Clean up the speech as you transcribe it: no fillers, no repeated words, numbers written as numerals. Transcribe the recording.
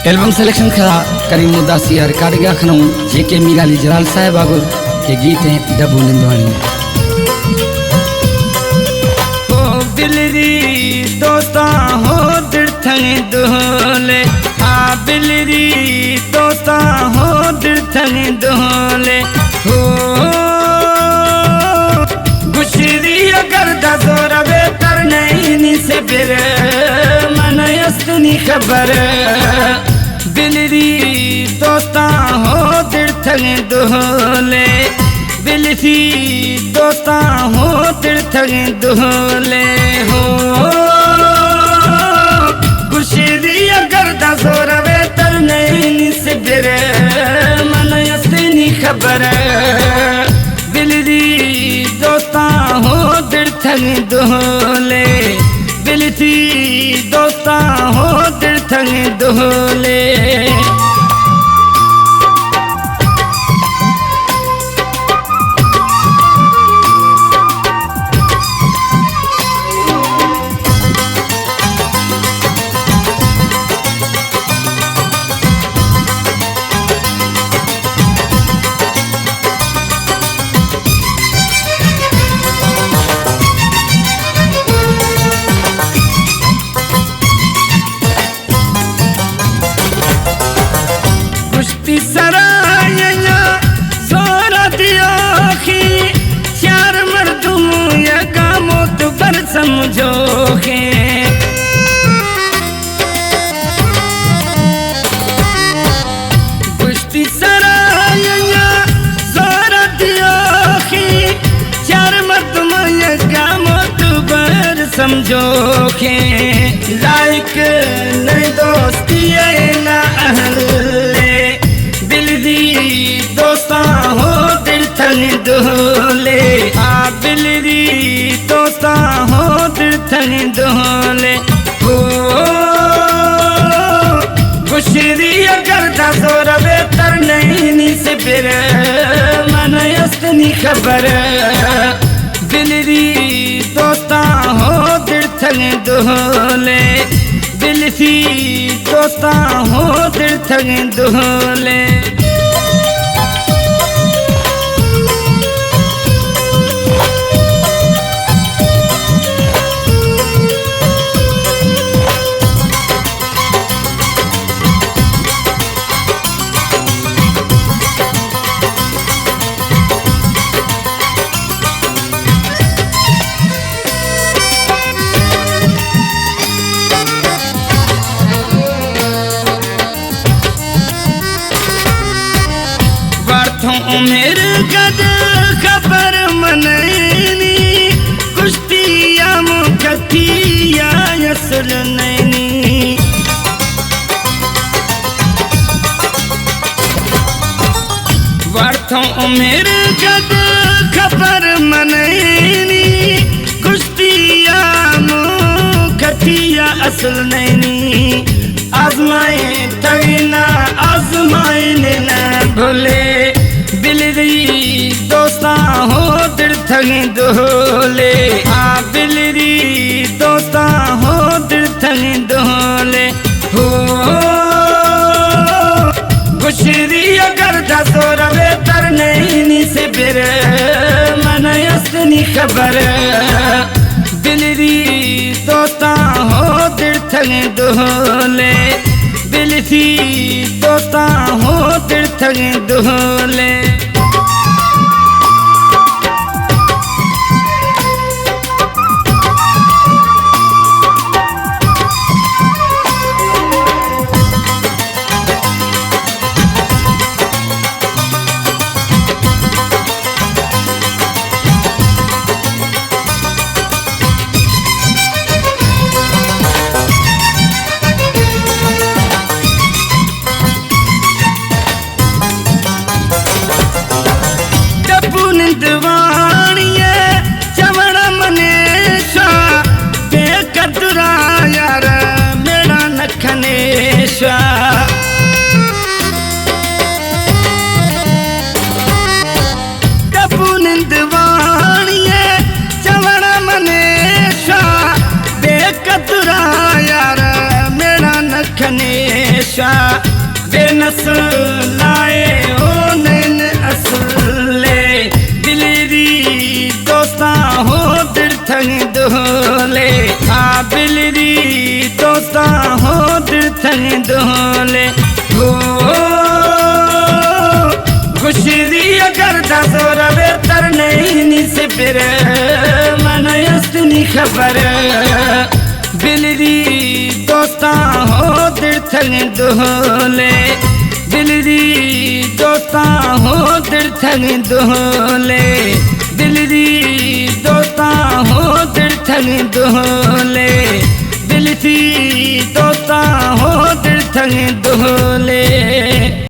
Album selection का करीम मुदासी recording खनूं जेके मीराली जलाल साहब आगुर के गीत हैं डबू निंदवानी ओ बिलरी दोस्ता हो दिर्थंग दोले आ बिलरी दोस्ता हो दिर्थंग दोले हो गुशरी अगर दजोर बेतर नहीं से बिर मन यस्तनी खबर बिलरी दोस्ता हो दिर्थंग दोले बिलसी दोस्ता हो दिर्थंग दोले हो गुशरी अगर दजोर बेतर नहीं से बिर मन यस्तनी खबर बिलरी दोस्ता हो दिर्थंग दोले बिलसी दोस्ता हो दिर्थंग दोले सराया जोरा दियोखी चार मर्दुम या कामो तो बर समझो के गुश्ती सराया जोरा दियोखी चार मर्दुम या कामो तो बर समझो के लाइक नहीं दोस्ती है ना अहले दोस्ता हो दिर्थंग दोले आ बिलरी दोस्ता हो दिर्थंग दोले हो गुशरी अगर दजोर बेतर नहीं से बिर मन यस्तनी खबर बिलरी दोस्ता हो दिर्थंग दोले बिलसी दोस्ता हो दिर्थंग दोले मेरे गद खबर मनैनी कुश्तिया मुखतिया यसर नैनी वार्थों मेरे गद खबर मनैनी कुश्तिया मुखतिया असल नैनी आजमाए तगना आजमाए न भूले बिलरी दोस्ता हो दिर्थंग दोले आ बिलरी दोस्ता हो दिर्थंग दोले हो गुशरी अगर दजोर बेतर नहीं से बिर मन यस्तनी खबर बिलरी दोस्ता हो दिर्थंग दोले बिलसी दोस्ता हो दिर्थंग दोले हमेशा बेनस्ल आए होनन असले दिलरी दोस्तां हो दिल थंग दोले हाँ बिलरी दोस्तां हो दिल थंग दोले हो खुशरी अगर दसोर बेहतर नहीं से फिर मन असनी खबर बिलरी दोस्तां हो दिल थंग दोले दिलरी दोस्तां हो दिल थंग दोले दिलरी दोस्तां हो दिल थंग दोले दिल थी दोस्तां हो दिल थंग दोले।